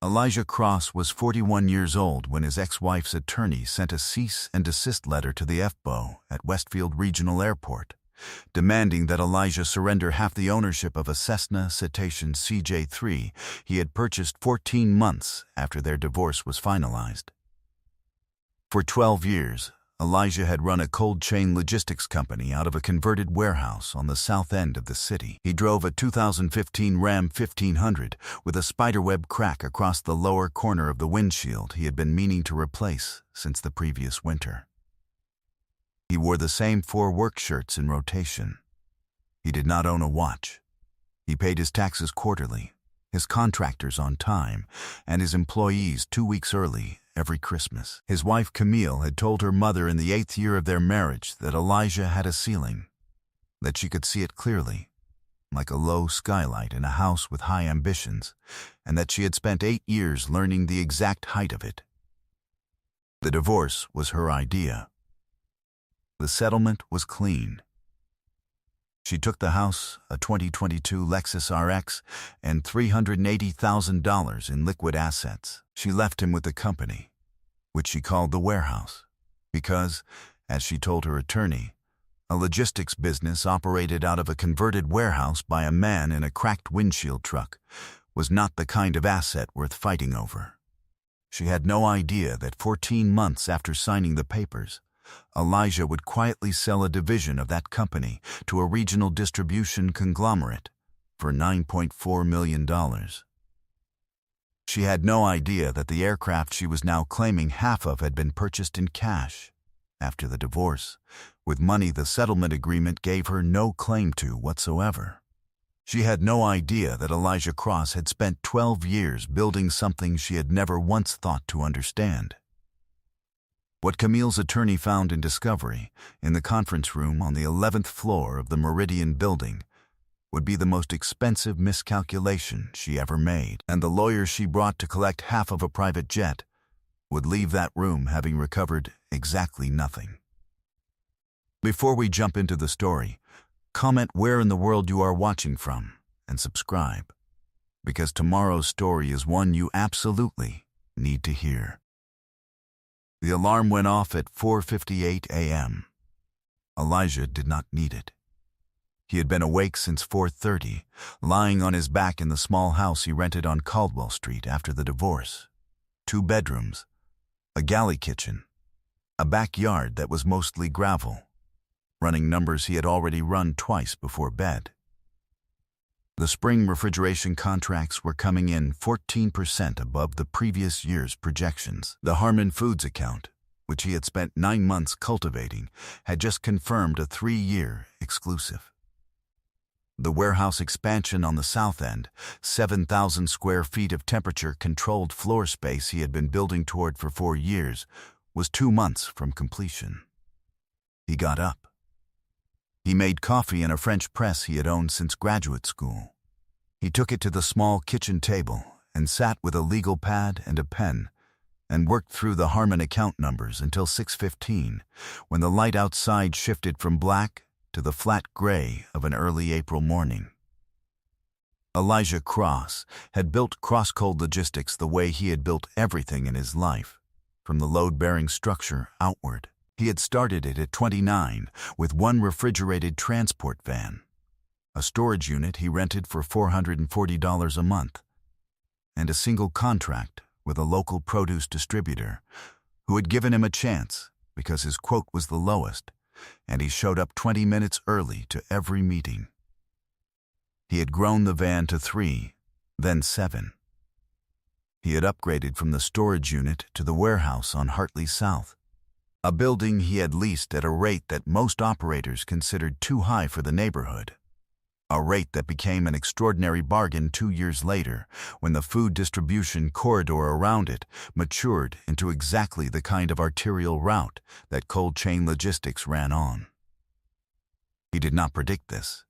Elijah Cross was 41 years old when his ex-wife's attorney sent a cease and desist letter to the FBO at Westfield Regional Airport, demanding that Elijah surrender half the ownership of a Cessna Citation CJ3 he had purchased 14 months after their divorce was finalized. For 12 years, Elijah had run a cold chain logistics company out of a converted warehouse on the south end of the city. He drove a 2015 Ram 1500 with a spiderweb crack across the lower corner of the windshield he had been meaning to replace since the previous winter. He wore the same 4 work shirts in rotation. He did not own a watch. He paid his taxes quarterly, his contractors on time, and his employees 2 weeks early every Christmas. His wife Camille had told her mother in the 8th year of their marriage that Elijah had a ceiling, that she could see it clearly, like a low skylight in a house with high ambitions, and that she had spent 8 years learning the exact height of it. The divorce was her idea. The settlement was clean. She took the house, a 2022 Lexus RX, and $380,000 in liquid assets. She left him with the company, which she called the warehouse, because, as she told her attorney, a logistics business operated out of a converted warehouse by a man in a cracked windshield truck was not the kind of asset worth fighting over. She had no idea that 14 months after signing the papers, Elijah would quietly sell a division of that company to a regional distribution conglomerate for $9.4 million. She had no idea that the aircraft she was now claiming half of had been purchased in cash after the divorce, with money the settlement agreement gave her no claim to whatsoever. She had no idea that Elijah Cross had spent 12 years building something she had never once thought to understand. What Camille's attorney found in discovery, in the conference room on the 11th floor of the Meridian building, would be the most expensive miscalculation she ever made, and the lawyer she brought to collect half of a private jet would leave that room having recovered exactly nothing. Before we jump into the story, comment where in the world you are watching from and subscribe, because tomorrow's story is one you absolutely need to hear. The alarm went off at 4:58 a.m. Elijah did not need it. He had been awake since 4:30, lying on his back in the small house he rented on Caldwell Street after the divorce. 2 bedrooms, a galley kitchen, a backyard that was mostly gravel, running numbers he had already run twice before bed. The spring refrigeration contracts were coming in 14% above the previous year's projections. The Harmon Foods account, which he had spent 9 months cultivating, had just confirmed a 3-year exclusive. The warehouse expansion on the south end, 7,000 square feet of temperature-controlled floor space he had been building toward for 4 years, was 2 months from completion. He got up. He made coffee in a French press he had owned since graduate school. He took it to the small kitchen table and sat with a legal pad and a pen and worked through the Harmon account numbers until 6:15, when the light outside shifted from black to the flat gray of an early April morning. Elijah Cross had built Crosscold Logistics the way he had built everything in his life, from the load-bearing structure outward. He had started it at 29 with 1 refrigerated transport van, a storage unit he rented for $440 a month, and a single contract with a local produce distributor who had given him a chance because his quote was the lowest, and he showed up 20 minutes early to every meeting. He had grown the van to 3, then 7. He had upgraded from the storage unit to the warehouse on Hartley South, a building he had leased at a rate that most operators considered too high for the neighborhood, a rate that became an extraordinary bargain 2 years later when the food distribution corridor around it matured into exactly the kind of arterial route that cold chain logistics ran on. He did not predict this.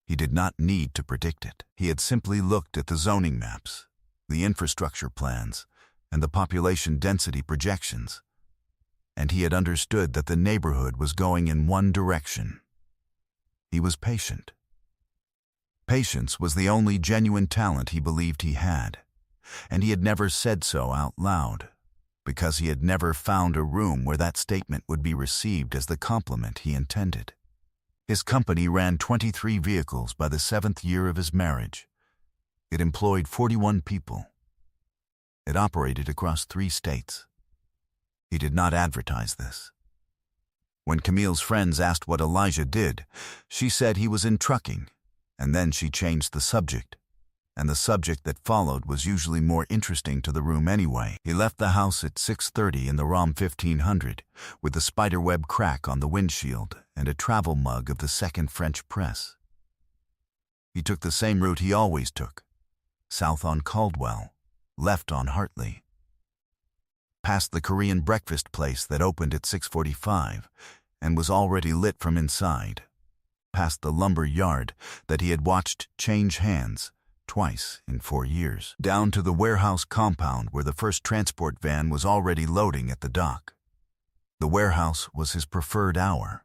He did not need to predict it. He had simply looked at the zoning maps, the infrastructure plans, and the population density projections, and he had understood that the neighborhood was going in one direction. He was patient. Patience was the only genuine talent he believed he had, and he had never said so out loud, because he had never found a room where that statement would be received as the compliment he intended. His company ran 23 vehicles by the 7th year of his marriage. It employed 41 people. It operated across 3 states. He did not advertise this. When Camille's friends asked what Elijah did, she said he was in trucking, and then she changed the subject. And the subject that followed was usually more interesting to the room anyway. He left the house at 6:30 in the Rom 1500 with the spiderweb crack on the windshield and a travel mug of the second French press. He took the same route he always took, south on Caldwell, left on Hartley. Past the Korean breakfast place that opened at 6:45 and was already lit from inside. Past the lumber yard that he had watched change hands twice in 4 years, down to the warehouse compound where the first transport van was already loading at the dock. The warehouse was his preferred hour.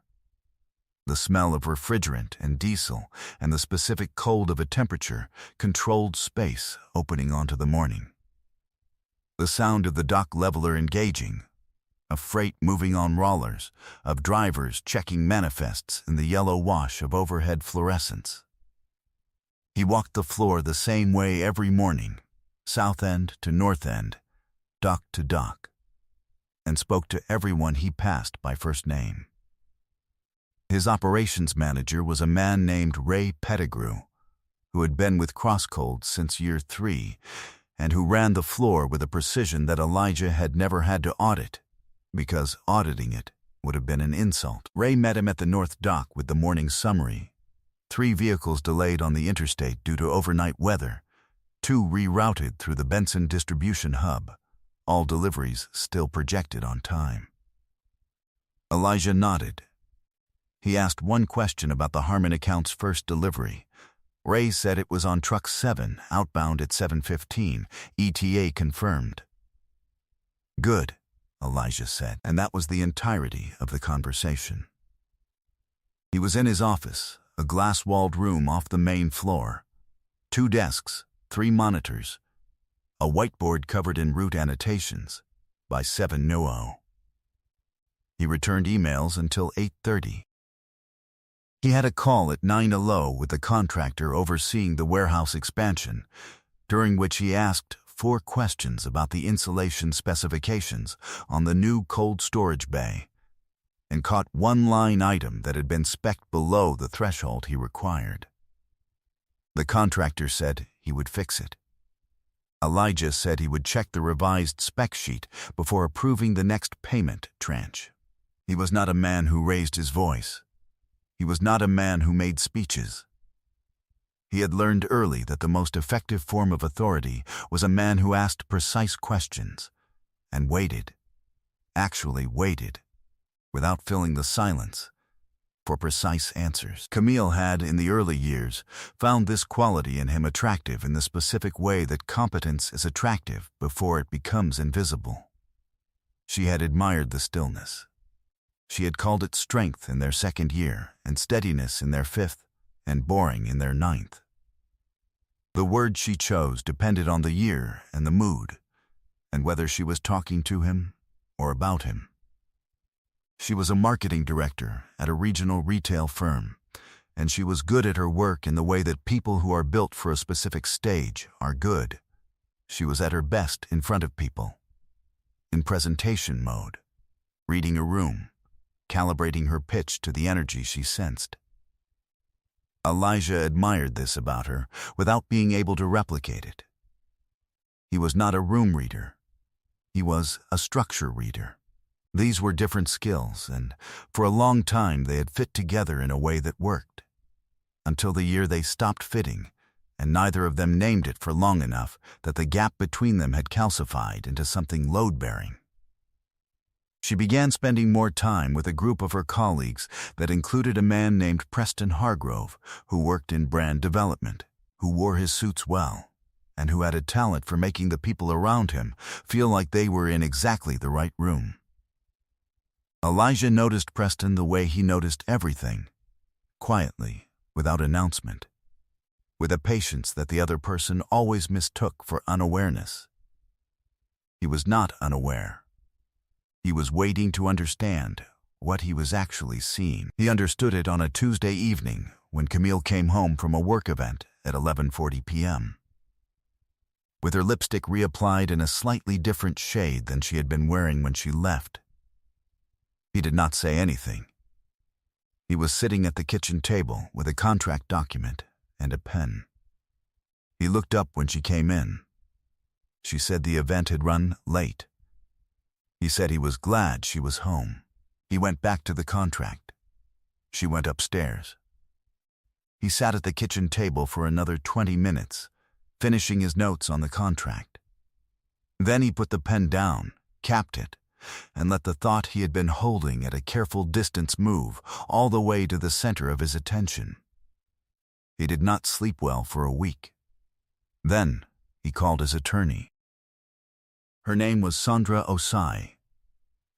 The smell of refrigerant and diesel and the specific cold of a temperature-controlled space opening onto the morning. The sound of the dock leveler engaging, of freight moving on rollers, of drivers checking manifests in the yellow wash of overhead fluorescence. He walked the floor the same way every morning, south end to north end, dock to dock, and spoke to everyone he passed by first name. His operations manager was a man named Ray Pettigrew, who had been with Crosscold since year 3, and who ran the floor with a precision that Elijah had never had to audit, because auditing it would have been an insult. Ray met him at the north dock with the morning summary. 3 vehicles delayed on the interstate due to overnight weather, 2 rerouted through the Benson distribution hub, all deliveries still projected on time. Elijah nodded. He asked one question about the Harmon account's first delivery. Ray said it was on truck 7, outbound at 7:15, ETA confirmed. Good, Elijah said, and that was the entirety of the conversation. He was in his office, a glass-walled room off the main floor. 2 desks, 3 monitors, a whiteboard covered in route annotations by 7 Nuo. He returned emails until 8:30. He had a call at 9:00 with the contractor overseeing the warehouse expansion, during which he asked 4 questions about the insulation specifications on the new cold storage bay, and caught one line item that had been spec'd below the threshold he required. The contractor said he would fix it. Elijah said he would check the revised spec sheet before approving the next payment tranche. He was not a man who raised his voice. He was not a man who made speeches. He had learned early that the most effective form of authority was a man who asked precise questions and waited, actually waited, without filling the silence, for precise answers. Camille had, in the early years, found this quality in him attractive in the specific way that competence is attractive before it becomes invisible. She had admired the stillness. She had called it strength in their 2nd year, and steadiness in their 5th, and boring in their 9th. The word she chose depended on the year and the mood, and whether she was talking to him or about him. She was a marketing director at a regional retail firm, and she was good at her work in the way that people who are built for a specific stage are good. She was at her best in front of people, in presentation mode, reading a room, calibrating her pitch to the energy she sensed. Elijah admired this about her without being able to replicate it. He was not a room reader. He was a structure reader. These were different skills, and for a long time they had fit together in a way that worked, until the year they stopped fitting, and neither of them named it for long enough that the gap between them had calcified into something load-bearing. She began spending more time with a group of her colleagues that included a man named Preston Hargrove, who worked in brand development, who wore his suits well, and who had a talent for making the people around him feel like they were in exactly the right room. Elijah noticed Preston the way he noticed everything, quietly, without announcement. with a patience that the other person always mistook for unawareness. He was not unaware. He was waiting to understand what he was actually seeing. He understood it on a Tuesday evening when Camille came home from a work event at 11:40 p.m. with her lipstick reapplied in a slightly different shade than she had been wearing when she left. He did not say anything. He was sitting at the kitchen table with a contract document and a pen. He looked up when she came in. She said the event had run late. He said he was glad she was home. He went back to the contract. She went upstairs. He sat at the kitchen table for another 20 minutes, finishing his notes on the contract. Then he put the pen down, capped it, and let the thought he had been holding at a careful distance move all the way to the center of his attention. He did not sleep well for a week. Then he called his attorney. Her name was Sandra Osai,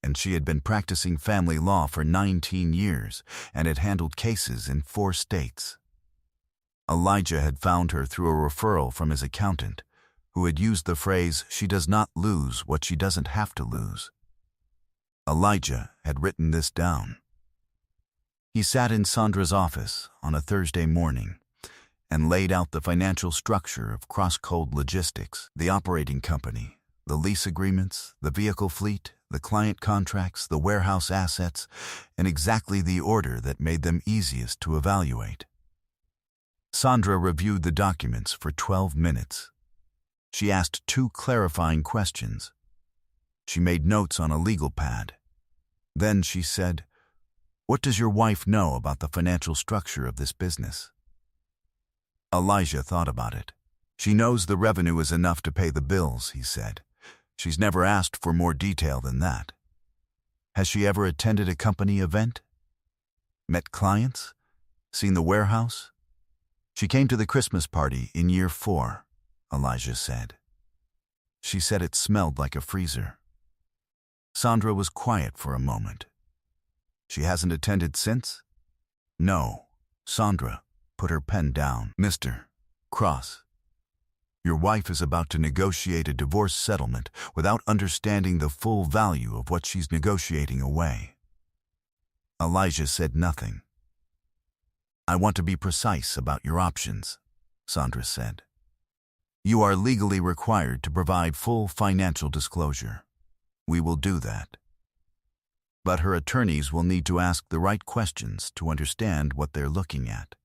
and she had been practicing family law for 19 years and had handled cases in 4 states. Elijah had found her through a referral from his accountant, who had used the phrase, "She does not lose what she doesn't have to lose." Elijah had written this down. He sat in Sandra's office on a Thursday morning and laid out the financial structure of Crosscode Logistics, the operating company, the lease agreements, the vehicle fleet, the client contracts, the warehouse assets, in exactly the order that made them easiest to evaluate. Sandra reviewed the documents for 12 minutes. She asked 2 clarifying questions. She made notes on a legal pad. Then she said, "What does your wife know about the financial structure of this business?" Elijah thought about it. "She knows the revenue is enough to pay the bills," he said. "She's never asked for more detail than that." "Has she ever attended a company event? Met clients? Seen the warehouse?" "She came to the Christmas party in year 4, Elijah said. "She said it smelled like a freezer." Sandra was quiet for a moment. "She hasn't attended since?" "No." Sandra put her pen down. "Mr. Cross, your wife is about to negotiate a divorce settlement without understanding the full value of what she's negotiating away." Elijah said nothing. "I want to be precise about your options," Sandra said. "You are legally required to provide full financial disclosure. We will do that. But her attorneys will need to ask the right questions to understand what they're looking at.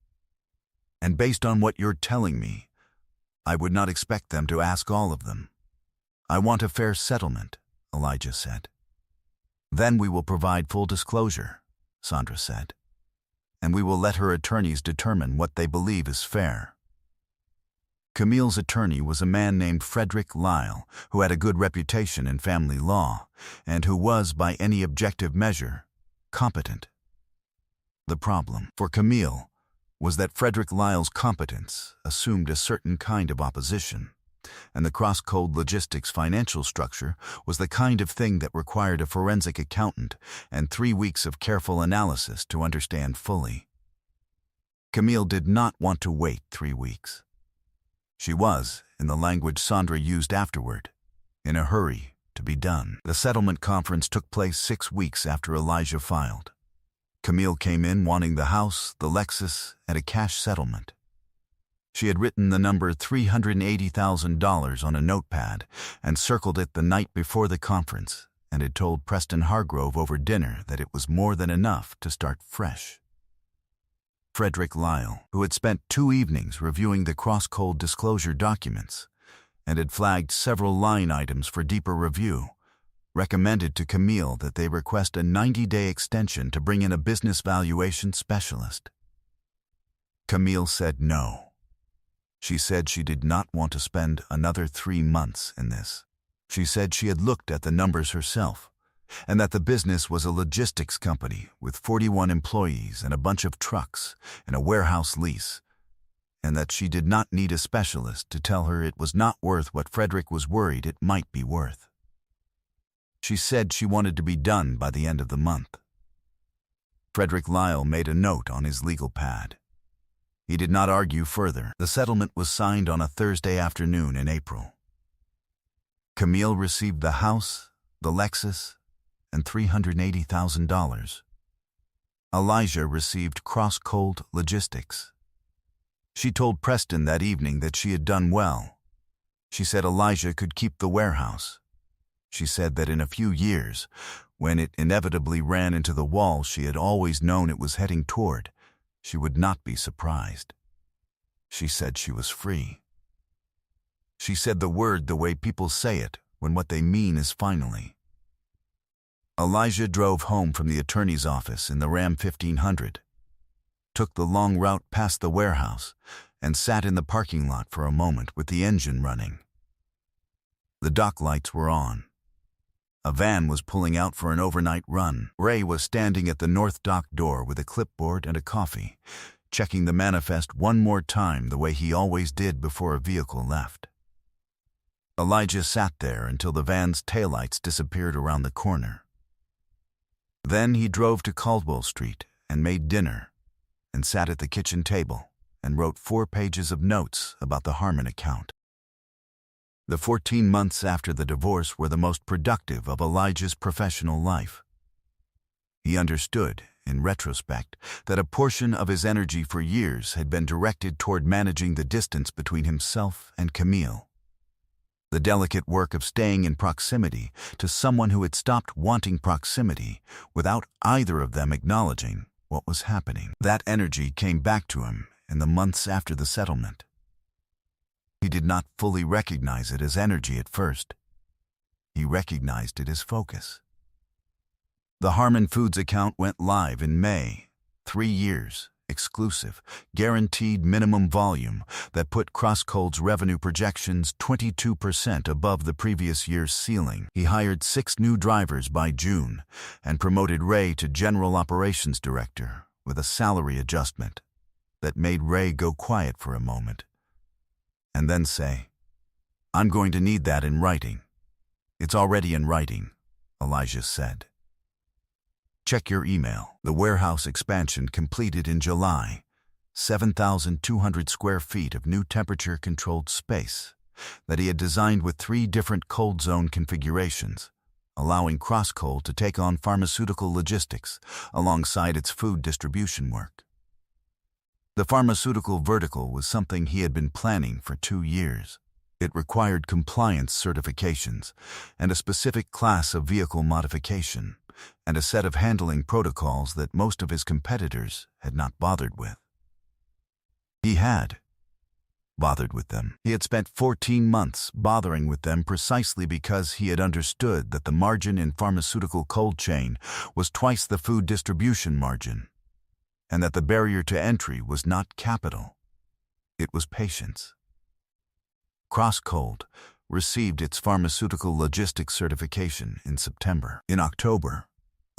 And based on what you're telling me, I would not expect them to ask all of them. I want a fair settlement," Elijah said. "Then we will provide full disclosure," Sandra said. "And we will let her attorneys determine what they believe is fair." Camille's attorney was a man named Frederick Lyle, who had a good reputation in family law, and who was, by any objective measure, competent. The problem, for Camille, was that Frederick Lyle's competence assumed a certain kind of opposition, and the Crosscode Logistics financial structure was the kind of thing that required a forensic accountant and 3 weeks of careful analysis to understand fully. Camille did not want to wait 3 weeks. She was, in the language Sandra used afterward, in a hurry to be done. The settlement conference took place 6 weeks after Elijah filed. Camille came in wanting the house, the Lexus, and a cash settlement. She had written the number $380,000 on a notepad and circled it the night before the conference, and had told Preston Hargrove over dinner that it was more than enough to start fresh. Frederick Lyle, who had spent 2 evenings reviewing the Crosscode disclosure documents and had flagged several line items for deeper review, recommended to Camille that they request a 90-day extension to bring in a business valuation specialist. Camille said no. She said she did not want to spend another 3 months in this. She said she had looked at the numbers herself, and that the business was a logistics company with 41 employees and a bunch of trucks and a warehouse lease, and that she did not need a specialist to tell her it was not worth what Frederick was worried it might be worth. She said she wanted to be done by the end of the month. Frederick Lyle made a note on his legal pad. He did not argue further. The settlement was signed on a Thursday afternoon in April. Camille received the house, the Lexus, and $380,000. Elijah received Crosscold Logistics. She told Preston that evening that she had done well. She said Elijah could keep the warehouse. She said that in a few years, when it inevitably ran into the wall she had always known it was heading toward, she would not be surprised. She said she was free. She said the word the way people say it when what they mean is finally. Elijah drove home from the attorney's office in the Ram 1500, took the long route past the warehouse, and sat in the parking lot for a moment with the engine running. The dock lights were on. A van was pulling out for an overnight run. Ray was standing at the north dock door with a clipboard and a coffee, checking the manifest one more time the way he always did before a vehicle left. Elijah sat there until the van's taillights disappeared around the corner. Then he drove to Caldwell Street and made dinner, and sat at the kitchen table and wrote 4 pages of notes about the Harmon account. The 14 months after the divorce were the most productive of Elijah's professional life. He understood, in retrospect, that a portion of his energy for years had been directed toward managing the distance between himself and Camille. The delicate work of staying in proximity to someone who had stopped wanting proximity without either of them acknowledging what was happening. That energy came back to him in the months after the settlement. He did not fully recognize it as energy at first. He recognized it as focus. The Harmon Foods account went live in May. 3 years, exclusive, guaranteed minimum volume that put Crosscold's revenue projections 22% above the previous year's ceiling. He hired 6 new drivers by June and promoted Ray to General Operations Director with a salary adjustment that made Ray go quiet for a moment and then say, "I'm going to need that in writing." "It's already in writing," Elijah said. Check your email. The warehouse expansion completed in July. 7,200 square feet of new temperature-controlled space that he had designed with 3 different cold zone configurations, allowing Crosscold to take on pharmaceutical logistics alongside its food distribution work. The pharmaceutical vertical was something he had been planning for 2 years. It required compliance certifications and a specific class of vehicle modification, and a set of handling protocols that most of his competitors had not bothered with. He had bothered with them. He had spent 14 months bothering with them precisely because he had understood that the margin in pharmaceutical cold chain was twice the food distribution margin, and that the barrier to entry was not capital. It was patience. Crosscold received its pharmaceutical logistics certification in September. In October,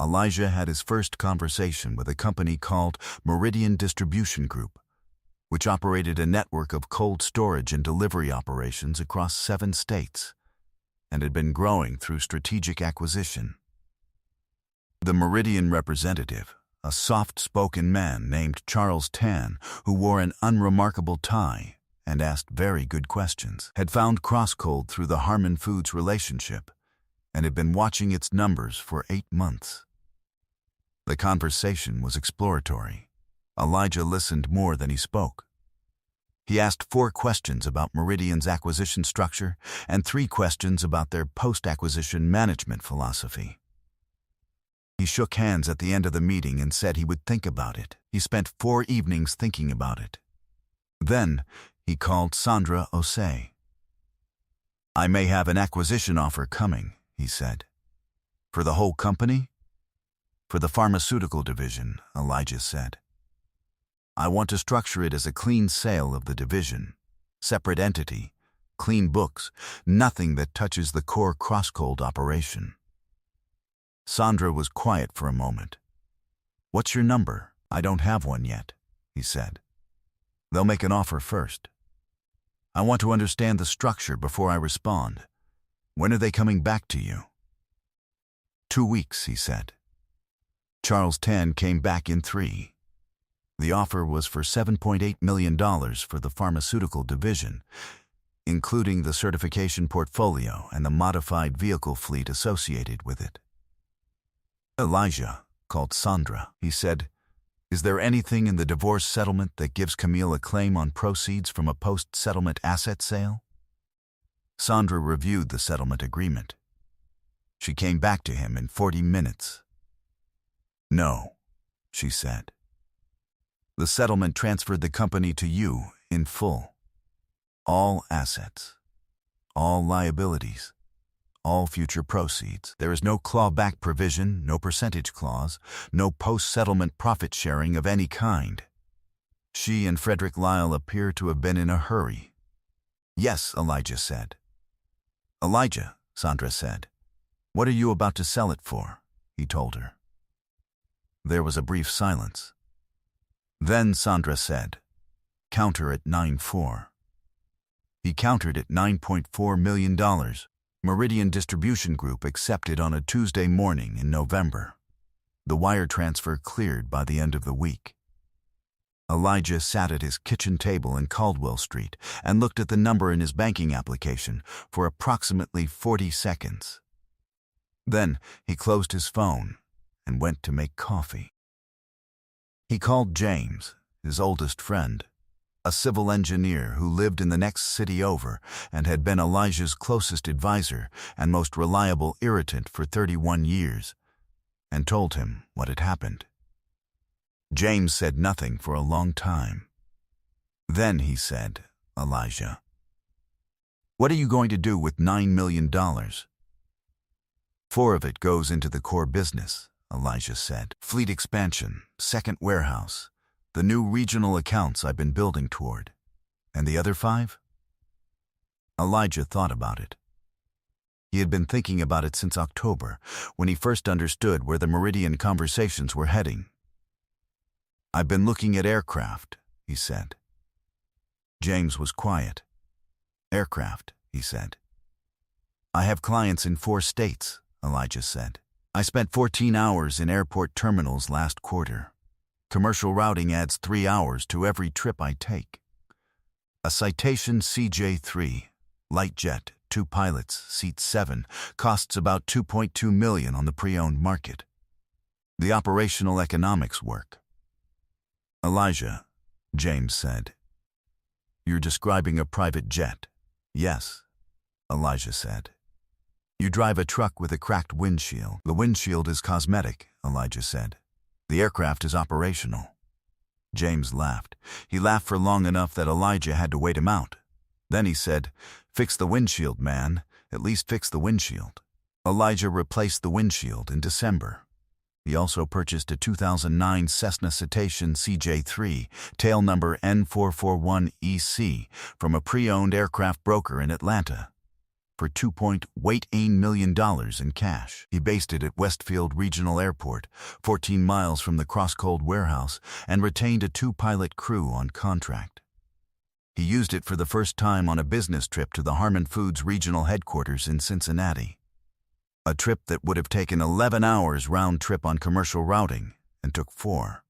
Elijah had his first conversation with a company called Meridian Distribution Group, which operated a network of cold storage and delivery operations across 7 states and had been growing through strategic acquisition. The Meridian representative, a soft-spoken man named Charles Tan, who wore an unremarkable tie and asked very good questions, had found Crosscold through the Harmon Foods relationship and had been watching its numbers for 8 months. The conversation was exploratory. Elijah listened more than he spoke. He asked 4 questions about Meridian's acquisition structure and 3 questions about their post-acquisition management philosophy. He shook hands at the end of the meeting and said he would think about it. He spent 4 evenings thinking about it. Then he called Sandra Osei. "I may have an acquisition offer coming," he said. "For the whole company?" "For the pharmaceutical division," Elijah said. "I want to structure it as a clean sale of the division, separate entity, clean books, nothing that touches the core Crosscold operation." Sandra was quiet for a moment. "What's your number?" "I don't have one yet," he said. "They'll make an offer first. I want to understand the structure before I respond. When are they coming back to you?" 2 weeks, he said. Charles Tan came back in 3. The offer was for $7.8 million for the pharmaceutical division, including the certification portfolio and the modified vehicle fleet associated with it. Elijah called Sandra. He said, "Is there anything in the divorce settlement that gives Camille a claim on proceeds from a post-settlement asset sale?" Sandra reviewed the settlement agreement. She came back to him in 40 minutes. "No," she said. "The settlement transferred the company to you in full. All assets, all liabilities, all future proceeds. There is no clawback provision, no percentage clause, no post-settlement profit sharing of any kind." She and Frederick Lyle appear to have been in a hurry. "Yes," Elijah said. "Elijah," Sandra said. "What are you about to sell it for?" he told her. There was a brief silence. Then Sandra said, "Counter at 9.4. He countered at $9.4 million. Meridian Distribution Group accepted on a Tuesday morning in November. The wire transfer cleared by the end of the week. Elijah sat at his kitchen table in Caldwell Street and looked at the number in his banking application for approximately 40 seconds. Then he closed his phone and went to make coffee. He called James, his oldest friend, a civil engineer who lived in the next city over and had been Elijah's closest advisor and most reliable irritant for 31 years, and told him what had happened. James said nothing for a long time. Then he said, "Elijah, what are you going to do with $9 million? 4 of it goes into the core business," Elijah said. "Fleet expansion, second warehouse, the new regional accounts I've been building toward. And the other 5? Elijah thought about it. He had been thinking about it since October, when he first understood where the Meridian conversations were heading. "I've been looking at aircraft," he said. James was quiet. "Aircraft," he said. "I have clients in 4 states, Elijah said. "I spent 14 hours in airport terminals last quarter. Commercial routing adds 3 hours to every trip I take. A Citation CJ3, light jet, 2 pilots, seat 7, costs about $2.2 million on the pre-owned market. The operational economics work." "Elijah," James said. "You're describing a private jet." "Yes," Elijah said. "You drive a truck with a cracked windshield." "The windshield is cosmetic," Elijah said. "The aircraft is operational." James laughed. He laughed for long enough that Elijah had to wait him out. Then he said, "Fix the windshield, man. At least fix the windshield." Elijah replaced the windshield in December. He also purchased a 2009 Cessna Citation CJ3, tail number N441EC, from a pre-owned aircraft broker in Atlanta for $2.18 million in cash. He based it at Westfield Regional Airport, 14 miles from the Crosscold warehouse, and retained a 2-pilot crew on contract. He used it for the first time on a business trip to the Harmon Foods regional headquarters in Cincinnati. A trip that would have taken 11 hours round trip on commercial routing and took 4.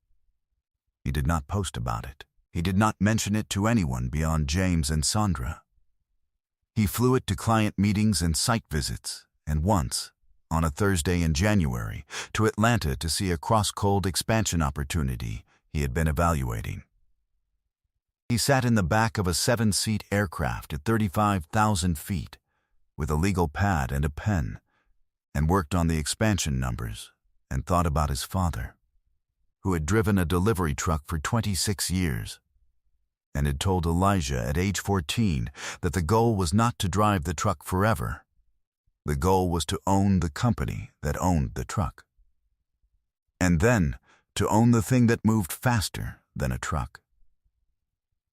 He did not post about it. He did not mention it to anyone beyond James and Sandra. He flew it to client meetings and site visits, and once, on a Thursday in January, to Atlanta to see a Crosscold expansion opportunity he had been evaluating. He sat in the back of a 7-seat aircraft at 35,000 feet, with a legal pad and a pen, and worked on the expansion numbers and thought about his father, who had driven a delivery truck for 26 years, and had told Elijah at age 14 that the goal was not to drive the truck forever. The goal was to own the company that owned the truck. And then to own the thing that moved faster than a truck.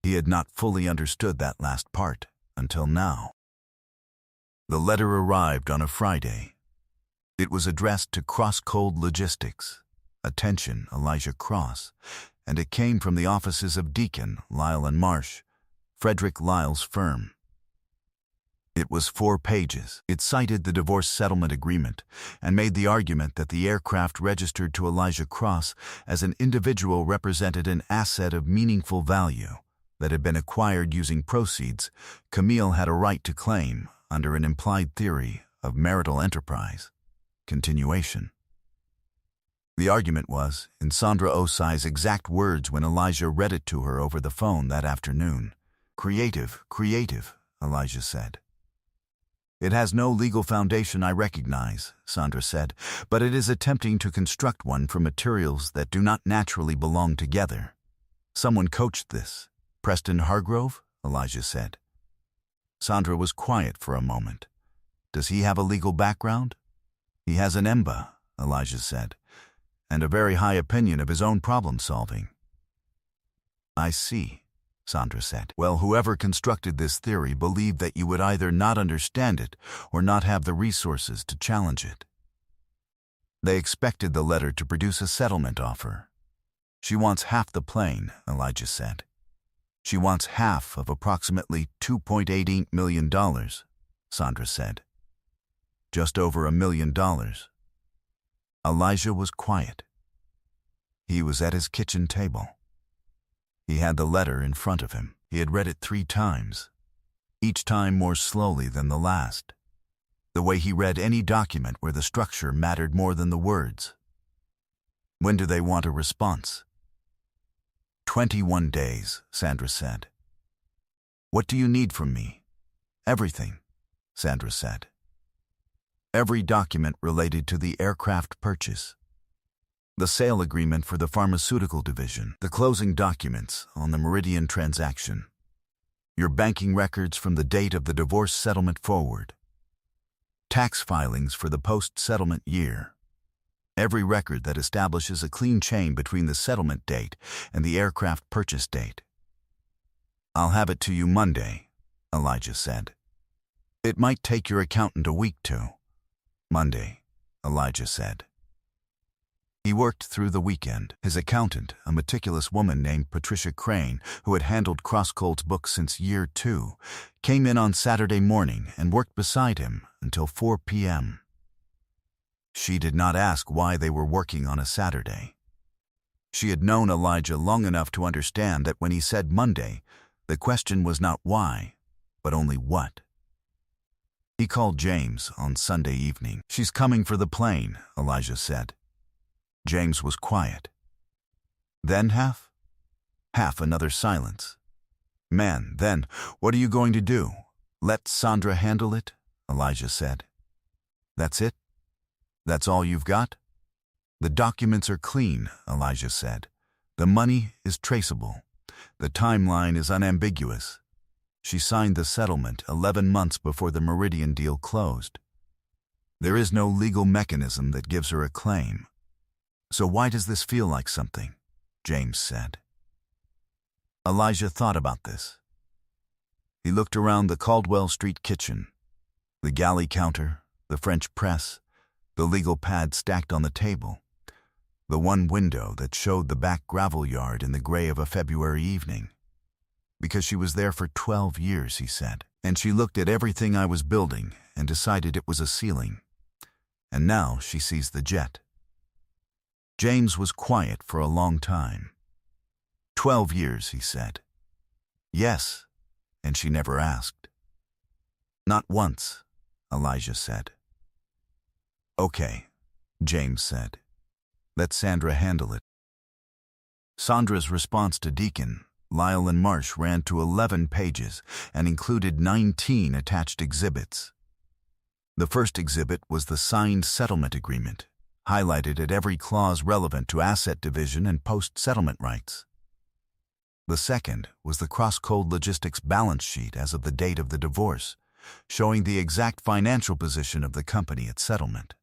He had not fully understood that last part until now. The letter arrived on a Friday. It was addressed to Crosscold Logistics, attention Elijah Cross, and it came from the offices of Deacon, Lyle & Marsh, Frederick Lyle's firm. It was 4 pages. It cited the divorce settlement agreement and made the argument that the aircraft registered to Elijah Cross as an individual represented an asset of meaningful value that had been acquired using proceeds Camille had a right to claim under an implied theory of marital enterprise. Continuation. The argument was, in Sandra Osai's exact words when Elijah read it to her over the phone that afternoon, "Creative, creative," Elijah said. "It has no legal foundation, I recognize," Sandra said, "but it is attempting to construct one from materials that do not naturally belong together. Someone coached this. Preston Hargrove?" Elijah said. Sandra was quiet for a moment. "Does he have a legal background?" "He has an MBA," Elijah said, "and a very high opinion of his own problem-solving." "I see," Sandra said. "Well, whoever constructed this theory believed that you would either not understand it or not have the resources to challenge it. They expected the letter to produce a settlement offer. She wants half the plane," Elijah said. "She wants half of approximately $2.88 million, Sandra said. "Just over $1 million. Elijah was quiet. He was at his kitchen table. He had the letter in front of him. He had read it 3 times, each time more slowly than the last, the way he read any document where the structure mattered more than the words. "When do they want a response?" 21 days, Sandra said. "What do you need from me?" "Everything," Sandra said. "Every document related to the aircraft purchase. The sale agreement for the pharmaceutical division, the closing documents on the Meridian transaction, your banking records from the date of the divorce settlement forward, tax filings for the post-settlement year, every record that establishes a clean chain between the settlement date and the aircraft purchase date." "I'll have it to you Monday," Elijah said. "It might take your accountant a week to." "Monday," Elijah said. He worked through the weekend. His accountant, a meticulous woman named Patricia Crane, who had handled Crosscold's books since year 2, came in on Saturday morning and worked beside him until 4 p.m. She did not ask why they were working on a Saturday. She had known Elijah long enough to understand that when he said Monday, the question was not why, but only what. He called James on Sunday evening. "She's coming for the plane," Elijah said. James was quiet. "Then half?" Half another silence. "Man, then, what are you going to do? Let Sandra handle it?" Elijah said. "That's it? That's all you've got?" "The documents are clean," Elijah said. "The money is traceable. The timeline is unambiguous. She signed the settlement 11 months before the Meridian deal closed. There is no legal mechanism that gives her a claim. So why does this feel like something?" James said. Elijah thought about this. He looked around the Caldwell Street kitchen, the galley counter, the French press, the legal pad stacked on the table, the one window that showed the back gravel yard in the gray of a February evening. "Because she was there for 12 years, he said, "and she looked at everything I was building and decided it was a ceiling. And now she sees the jet." James was quiet for a long time. 12 years, he said. "Yes, and she never asked." "Not once," Elijah said. "Okay," James said. "Let Sandra handle it." Sandra's response to Deacon, Lyle and Marsh ran to 11 pages and included 19 attached exhibits. The first exhibit was the signed settlement agreement, highlighted at every clause relevant to asset division and post-settlement rights. The second was the Crosscold Logistics balance sheet as of the date of the divorce, showing the exact financial position of the company at settlement.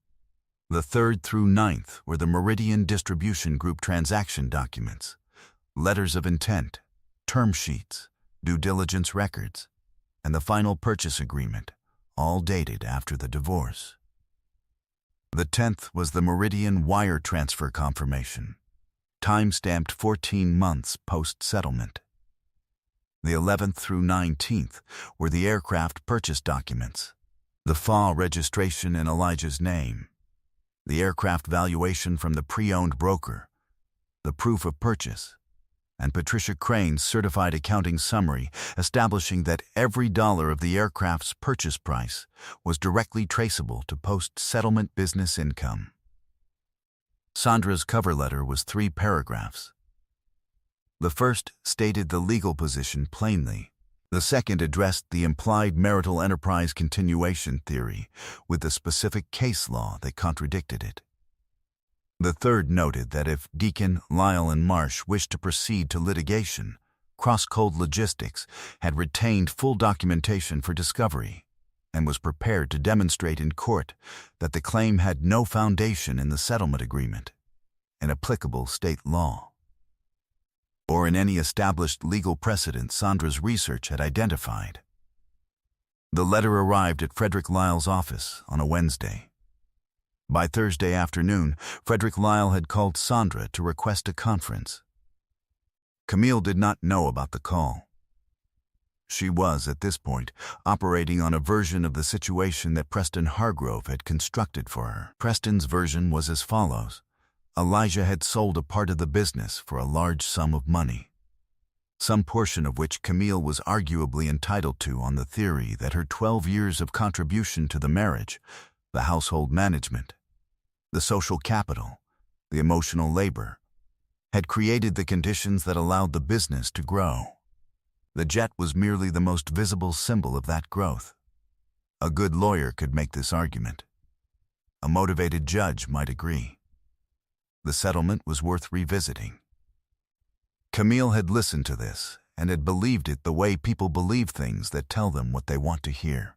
The third through 9th were the Meridian Distribution Group transaction documents, letters of intent, term sheets, due diligence records, and the final purchase agreement, all dated after the divorce. The 10th was the Meridian wire transfer confirmation, time-stamped 14 months post-settlement. The 11th through 19th were the aircraft purchase documents, the FAA registration in Elijah's name, the aircraft valuation from the pre-owned broker, the proof of purchase, and Patricia Crane's certified accounting summary establishing that every dollar of the aircraft's purchase price was directly traceable to post-settlement business income. Sandra's cover letter was 3 paragraphs. The first stated the legal position plainly. The second addressed the implied marital enterprise continuation theory with the specific case law that contradicted it. The third noted that if Deacon, Lyle, and Marsh wished to proceed to litigation, Crosscold Logistics had retained full documentation for discovery and was prepared to demonstrate in court that the claim had no foundation in the settlement agreement, in applicable state law, or in any established legal precedent Sandra's research had identified. The letter arrived at Frederick Lyle's office on a Wednesday. By Thursday afternoon, Frederick Lyle had called Sandra to request a conference. Camille did not know about the call. She was, at this point, operating on a version of the situation that Preston Hargrove had constructed for her. Preston's version was as follows. Elijah had sold a part of the business for a large sum of money, some portion of which Camille was arguably entitled to on the theory that her 12 years of contribution to the marriage, the household management, the social capital, the emotional labor, had created the conditions that allowed the business to grow. The jet was merely the most visible symbol of that growth. A good lawyer could make this argument. A motivated judge might agree. The settlement was worth revisiting. Camille had listened to this and had believed it the way people believe things that tell them what they want to hear.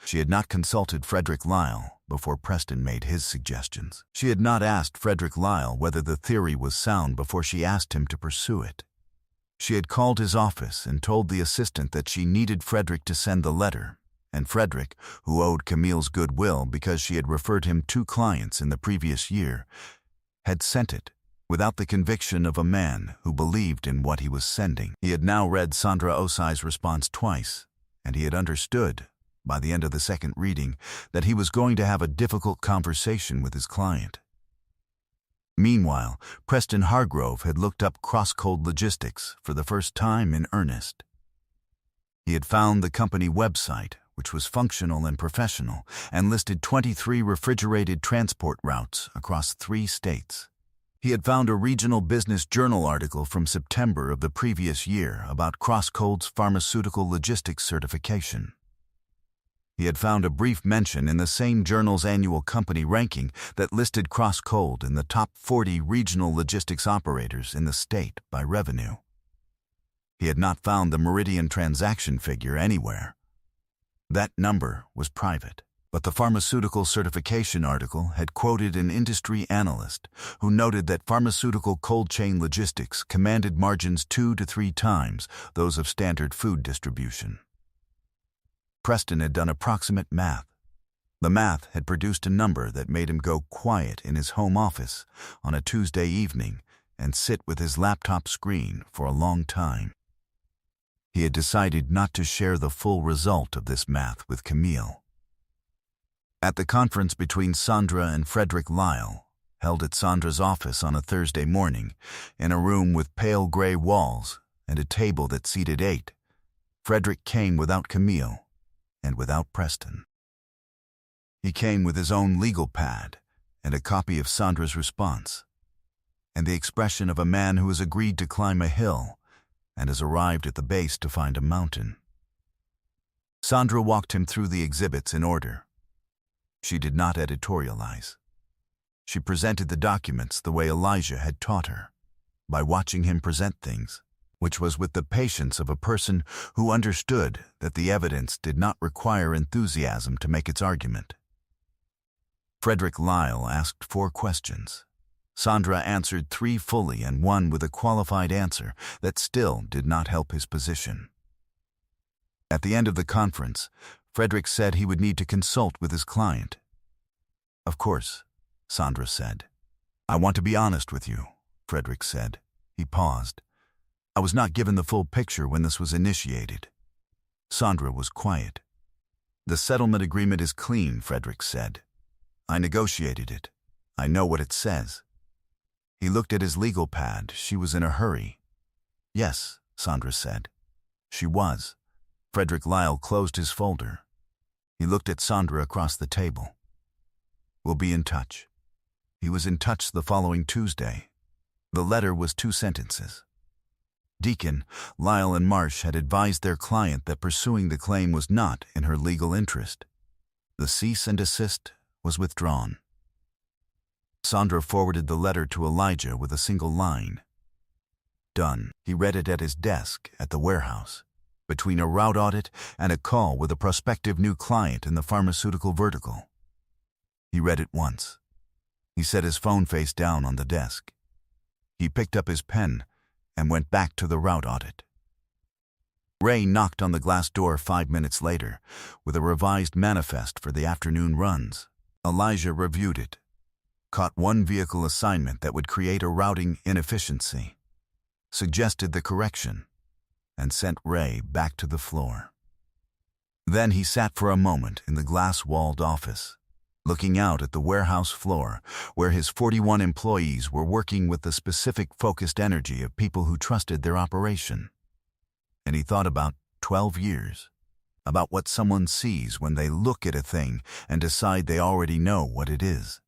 She had not consulted Frederick Lyle before Preston made his suggestions. She had not asked Frederick Lyle whether the theory was sound before she asked him to pursue it. She had called his office and told the assistant that she needed Frederick to send the letter, and Frederick, who owed Camille's goodwill because she had referred him 2 clients in the previous year, had sent it without the conviction of a man who believed in what he was sending. He had now read Sandra Osai's response twice, and he had understood, by the end of the second reading, that he was going to have a difficult conversation with his client. Meanwhile, Preston Hargrove had looked up Crosscold Logistics for the first time in earnest. He had found the company website, which was functional and professional, and listed 23 refrigerated transport routes across 3 states. He had found a regional business journal article from September of the previous year about Crosscold's pharmaceutical logistics certification. He had found a brief mention in the same journal's annual company ranking that listed Crosscold in the top 40 regional logistics operators in the state by revenue. He had not found the Meridian transaction figure anywhere. That number was private, but the pharmaceutical certification article had quoted an industry analyst who noted that pharmaceutical cold chain logistics commanded margins 2 to 3 times those of standard food distribution. Preston had done approximate math. The math had produced a number that made him go quiet in his home office on a Tuesday evening and sit with his laptop screen for a long time. He had decided not to share the full result of this math with Camille. At the conference between Sandra and Frederick Lyle, held at Sandra's office on a Thursday morning, in a room with pale gray walls and a table that seated 8, Frederick came without Camille and without Preston. He came with his own legal pad and a copy of Sandra's response, and the expression of a man who has agreed to climb a hill and has arrived at the base to find a mountain. Sandra walked him through the exhibits in order. She did not editorialize. She presented the documents the way Elijah had taught her, by watching him present things, which was with the patience of a person who understood that the evidence did not require enthusiasm to make its argument. Frederick Lyle asked 4 questions. Sandra answered 3 fully and 1 with a qualified answer that still did not help his position. At the end of the conference, Frederick said he would need to consult with his client. "Of course," Sandra said. "I want to be honest with you," Frederick said. He paused. I was not given the full picture when this was initiated. Sandra was quiet. The settlement agreement is clean, Frederick said. I negotiated it. I know what it says. He looked at his legal pad. She was in a hurry. Yes, Sandra said. She was. Frederick Lyle closed his folder. He looked at Sandra across the table. We'll be in touch. He was in touch the following Tuesday. The letter was 2 sentences. Deacon, Lyle, and Marsh had advised their client that pursuing the claim was not in her legal interest. The cease and desist was withdrawn. Sandra forwarded the letter to Elijah with a single line. Done. He read it at his desk at the warehouse, between a route audit and a call with a prospective new client in the pharmaceutical vertical. He read it once. He set his phone face down on the desk. He picked up his pen and went back to the route audit. Ray knocked on the glass door 5 minutes later with a revised manifest for the afternoon runs. Elijah reviewed it, caught one vehicle assignment that would create a routing inefficiency, suggested the correction, and sent Ray back to the floor. Then he sat for a moment in the glass-walled office, looking out at the warehouse floor where his 41 employees were working with the specific focused energy of people who trusted their operation. And he thought about 12 years, about what someone sees when they look at a thing and decide they already know what it is,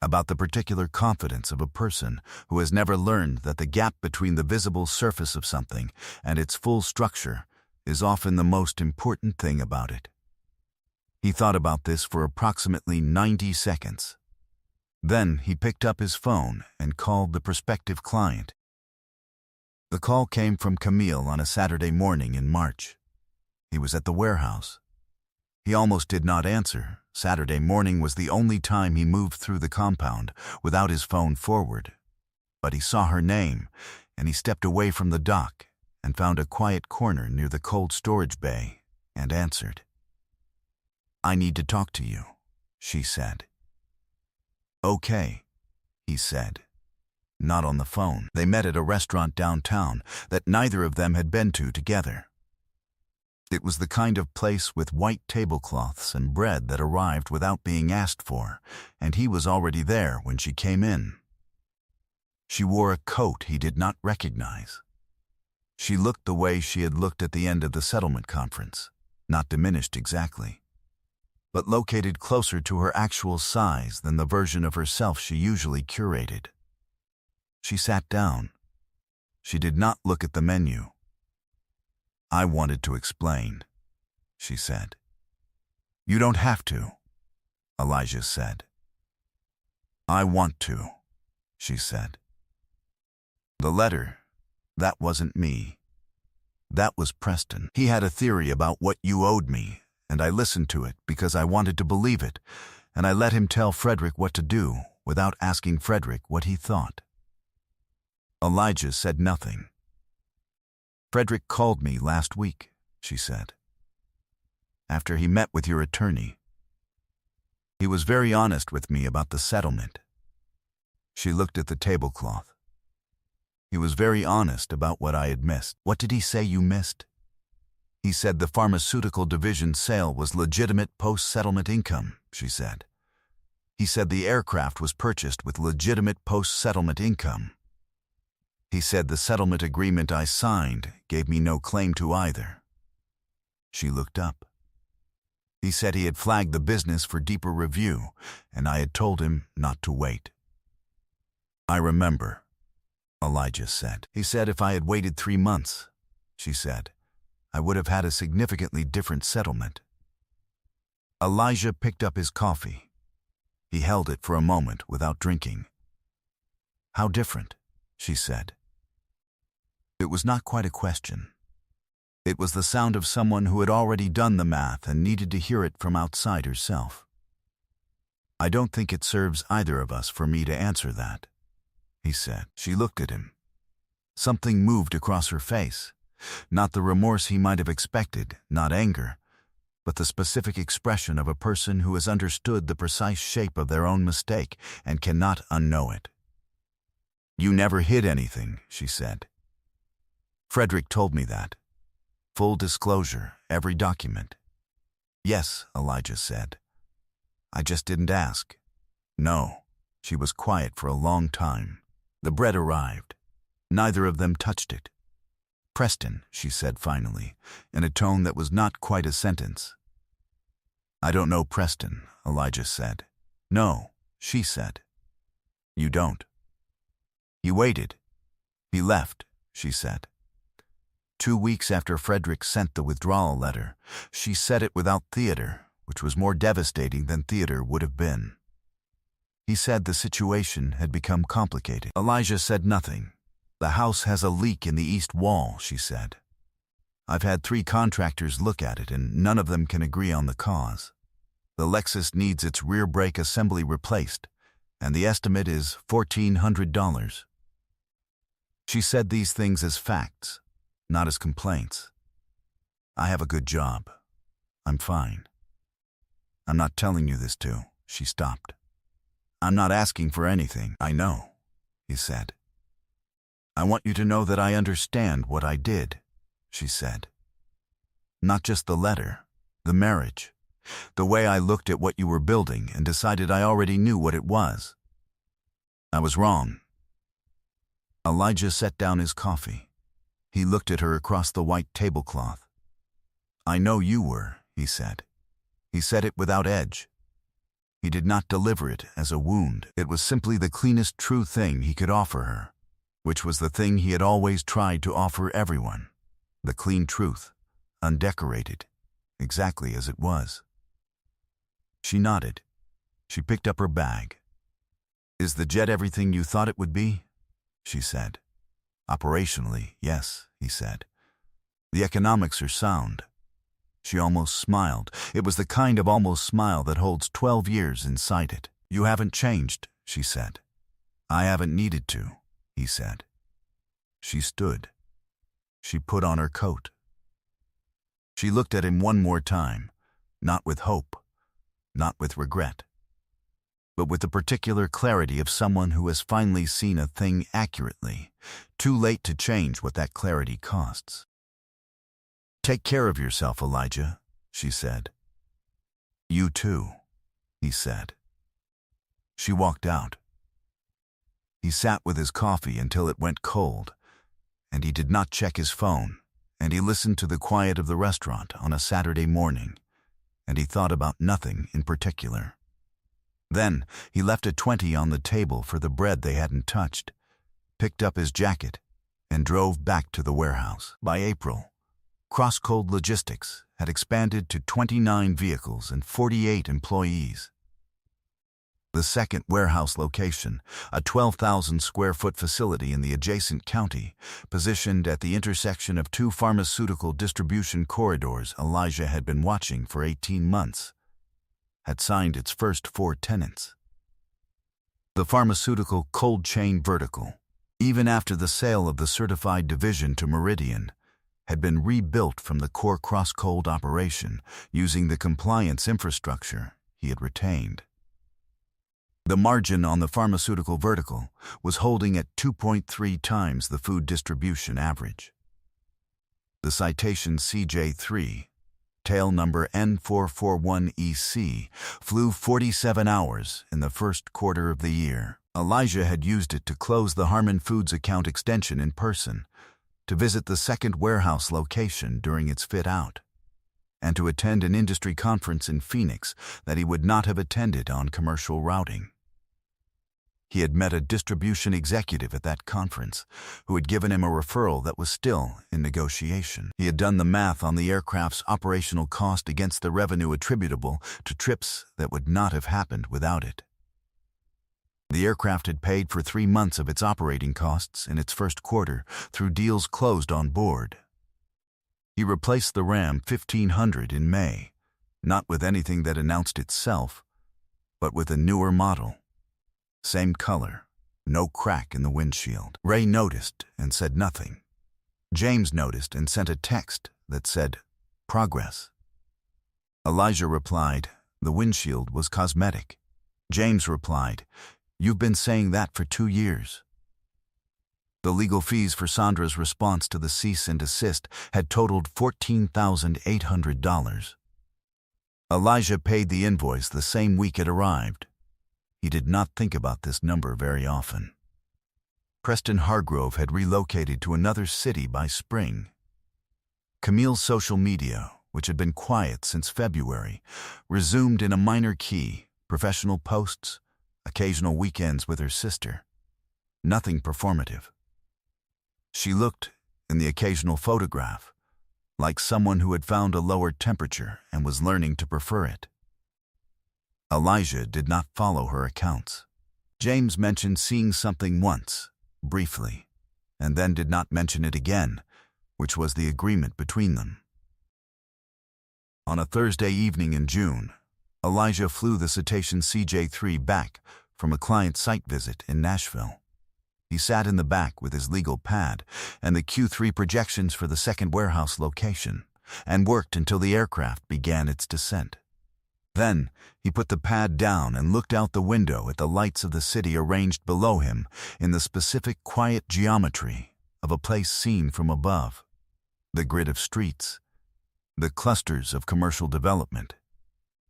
about the particular confidence of a person who has never learned that the gap between the visible surface of something and its full structure is often the most important thing about it. He thought about this for approximately 90 seconds. Then he picked up his phone and called the prospective client. The call came from Camille on a Saturday morning in March. He was at the warehouse. He almost did not answer. Saturday morning was the only time he moved through the compound without his phone forward. But he saw her name, and he stepped away from the dock and found a quiet corner near the cold storage bay and answered. I need to talk to you, she said. Okay, he said. Not on the phone. They met at a restaurant downtown that neither of them had been to together. It was the kind of place with white tablecloths and bread that arrived without being asked for, and he was already there when she came in. She wore a coat he did not recognize. She looked the way she had looked at the end of the settlement conference, not diminished exactly, but located closer to her actual size than the version of herself she usually curated. She sat down. She did not look at the menu. I wanted to explain, she said. You don't have to, Elijah said. I want to, she said. The letter, that wasn't me. That was Preston. He had a theory about what you owed me, and I listened to it because I wanted to believe it, and I let him tell Frederick what to do without asking Frederick what he thought. Elijah said nothing. Frederick called me last week, she said. After he met with your attorney. He was very honest with me about the settlement. She looked at the tablecloth. He was very honest about what I had missed. What did he say you missed? He said the pharmaceutical division sale was legitimate post-settlement income, she said. He said the aircraft was purchased with legitimate post-settlement income. He said the settlement agreement I signed gave me no claim to either. She looked up. He said he had flagged the business for deeper review, and I had told him not to wait. I remember, Elijah said. He said if I had waited 3 months, she said, I would have had a significantly different settlement. Elijah picked up his coffee. He held it for a moment without drinking. How different, she said. It was not quite a question. It was the sound of someone who had already done the math and needed to hear it from outside herself. I don't think it serves either of us for me to answer that, he said. She looked at him. Something moved across her face. Not the remorse he might have expected, not anger, but the specific expression of a person who has understood the precise shape of their own mistake and cannot unknow it. You never hid anything, she said. Frederick told me that. Full disclosure, every document. Yes, Elijah said. I just didn't ask. No. She was quiet for a long time. The bread arrived. Neither of them touched it. Preston, she said finally, in a tone that was not quite a sentence. I don't know Preston, Elijah said. No, she said. You don't. He waited. He left, she said. 2 weeks after Frederick sent the withdrawal letter, she said it without theater, which was more devastating than theater would have been. He said the situation had become complicated. Elijah said nothing. The house has a leak in the east wall, she said. I've had 3 contractors look at it and none of them can agree on the cause. The Lexus needs its rear brake assembly replaced, and the estimate is $1,400. She said these things as facts, not as complaints. I have a good job. I'm fine. I'm not telling you this too. She stopped. I'm not asking for anything. I know, he said. I want you to know that I understand what I did, she said. Not just the letter, the marriage, the way I looked at what you were building and decided I already knew what it was. I was wrong. Elijah set down his coffee. He looked at her across the white tablecloth. I know you were, he said. He said it without edge. He did not deliver it as a wound. It was simply the cleanest true thing he could offer her, which was the thing he had always tried to offer everyone. The clean truth, undecorated, exactly as it was. She nodded. She picked up her bag. Is the jet everything you thought it would be? She said. Operationally, yes, he said. The economics are sound. She almost smiled. It was the kind of almost smile that holds 12 years inside it. You haven't changed, she said. I haven't needed to, he said. She stood. She put on her coat. She looked at him one more time, not with hope, not with regret, but with the particular clarity of someone who has finally seen a thing accurately, too late to change what that clarity costs. Take care of yourself, Elijah, she said. You too, he said. She walked out. He sat with his coffee until it went cold, and he did not check his phone, and he listened to the quiet of the restaurant on a Saturday morning, and he thought about nothing in particular. Then he left a 20 on the table for the bread they hadn't touched, picked up his jacket, and drove back to the warehouse. By April, Crosscold Logistics had expanded to 29 vehicles and 48 employees. The second warehouse location, a 12,000-square-foot facility in the adjacent county, positioned at the intersection of 2 pharmaceutical distribution corridors Elijah had been watching for 18 months, had signed its first 4 tenants. The pharmaceutical cold chain vertical, even after the sale of the certified division to Meridian, had been rebuilt from the core Crosscold operation using the compliance infrastructure he had retained. The margin on the pharmaceutical vertical was holding at 2.3 times the food distribution average. The citation CJ3, tail number N441EC, flew 47 hours in the first quarter of the year. Elijah had used it to close the Harmon Foods account extension in person, to visit the second warehouse location during its fit-out, and to attend an industry conference in Phoenix that he would not have attended on commercial routing. He had met a distribution executive at that conference who had given him a referral that was still in negotiation. He had done the math on the aircraft's operational cost against the revenue attributable to trips that would not have happened without it. The aircraft had paid for 3 months of its operating costs in its first quarter through deals closed on board. He replaced the Ram 1500 in May, not with anything that announced itself, but with a newer model. Same color, no crack in the windshield. Ray noticed and said nothing. James noticed and sent a text that said, "Progress." Elijah replied, "The windshield was cosmetic." James replied, "You've been saying that for 2 years." The legal fees for Sandra's response to the cease and desist had totaled $14,800. Elijah paid the invoice the same week it arrived. He did not think about this number very often. Preston Hargrove had relocated to another city by spring. Camille's social media, which had been quiet since February, resumed in a minor key, professional posts, occasional weekends with her sister. Nothing performative. She looked, in the occasional photograph, like someone who had found a lower temperature and was learning to prefer it. Elijah did not follow her accounts. James mentioned seeing something once, briefly, and then did not mention it again, which was the agreement between them. On a Thursday evening in June, Elijah flew the Citation CJ3 back from a client site visit in Nashville. He sat in the back with his legal pad and the Q3 projections for the second warehouse location, and worked until the aircraft began its descent. Then, he put the pad down and looked out the window at the lights of the city arranged below him in the specific quiet geometry of a place seen from above. The grid of streets, the clusters of commercial development,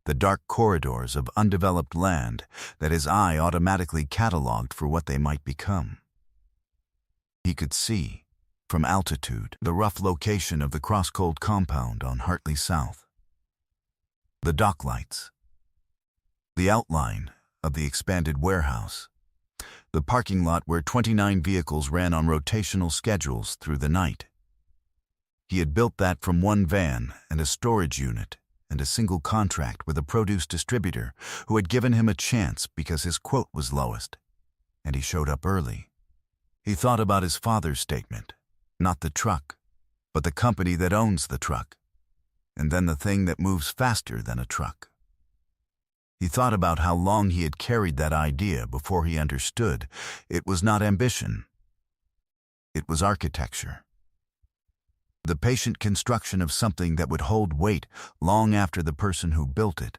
the dark corridors of undeveloped land that his eye automatically cataloged for what they might become. He could see, from altitude, the rough location of the Crosscold compound on Hartley South, the dock lights, the outline of the expanded warehouse, the parking lot where 29 vehicles ran on rotational schedules through the night. He had built that from one van and a storage unit and a single contract with a produce distributor who had given him a chance because his quote was lowest, and he showed up early. He thought about his father's statement, not the truck, but the company that owns the truck, and then the thing that moves faster than a truck. He thought about how long he had carried that idea before he understood it was not ambition. It was architecture. The patient construction of something that would hold weight long after the person who built it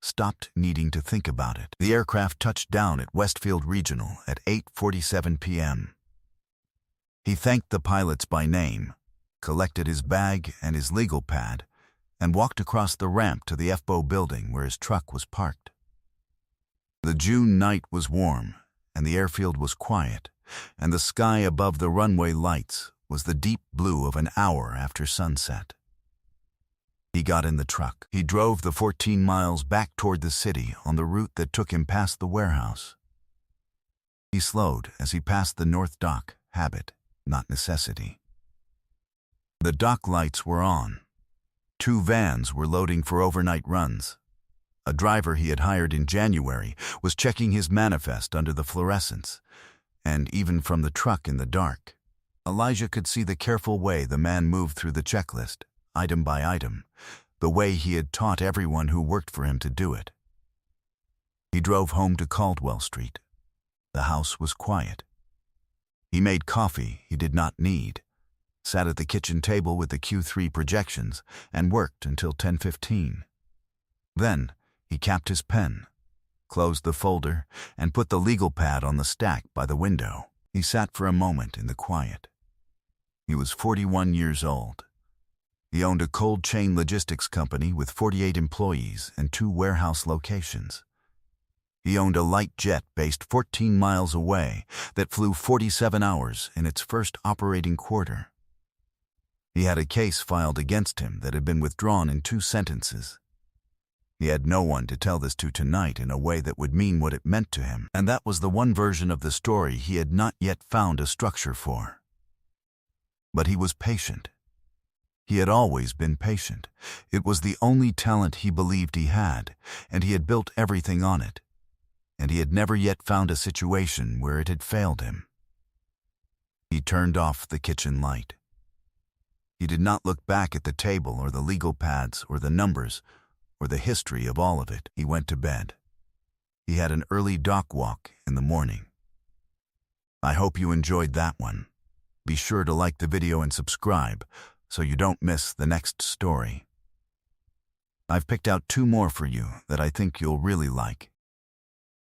stopped needing to think about it. The aircraft touched down at Westfield Regional at 8:47 p.m. He thanked the pilots by name, collected his bag and his legal pad, and walked across the ramp to the FBO building where his truck was parked. The June night was warm, and the airfield was quiet, and the sky above the runway lights was the deep blue of an hour after sunset. He got in the truck. He drove the 14 miles back toward the city on the route that took him past the warehouse. He slowed as he passed the North Dock, habit, not necessity. The dock lights were on. 2 vans were loading for overnight runs. A driver he had hired in January was checking his manifest under the fluorescents, and even from the truck in the dark, Elijah could see the careful way the man moved through the checklist, item by item, the way he had taught everyone who worked for him to do it. He drove home to Caldwell Street. The house was quiet. He made coffee he did not need, sat at the kitchen table with the Q3 projections, and worked until 10:15. Then, he capped his pen, closed the folder, and put the legal pad on the stack by the window. He sat for a moment in the quiet. He was 41 years old. He owned a cold chain logistics company with 48 employees and 2 warehouse locations. He owned a light jet based 14 miles away that flew 47 hours in its first operating quarter. He had a case filed against him that had been withdrawn in 2 sentences. He had no one to tell this to tonight in a way that would mean what it meant to him, and that was the one version of the story he had not yet found a structure for. But he was patient. He had always been patient. It was the only talent he believed he had, and he had built everything on it. And he had never yet found a situation where it had failed him. He turned off the kitchen light. He did not look back at the table or the legal pads or the numbers or the history of all of it. He went to bed. He had an early dock walk in the morning. I hope you enjoyed that one. Be sure to like the video and subscribe so you don't miss the next story. I've picked out 2 more for you that I think you'll really like.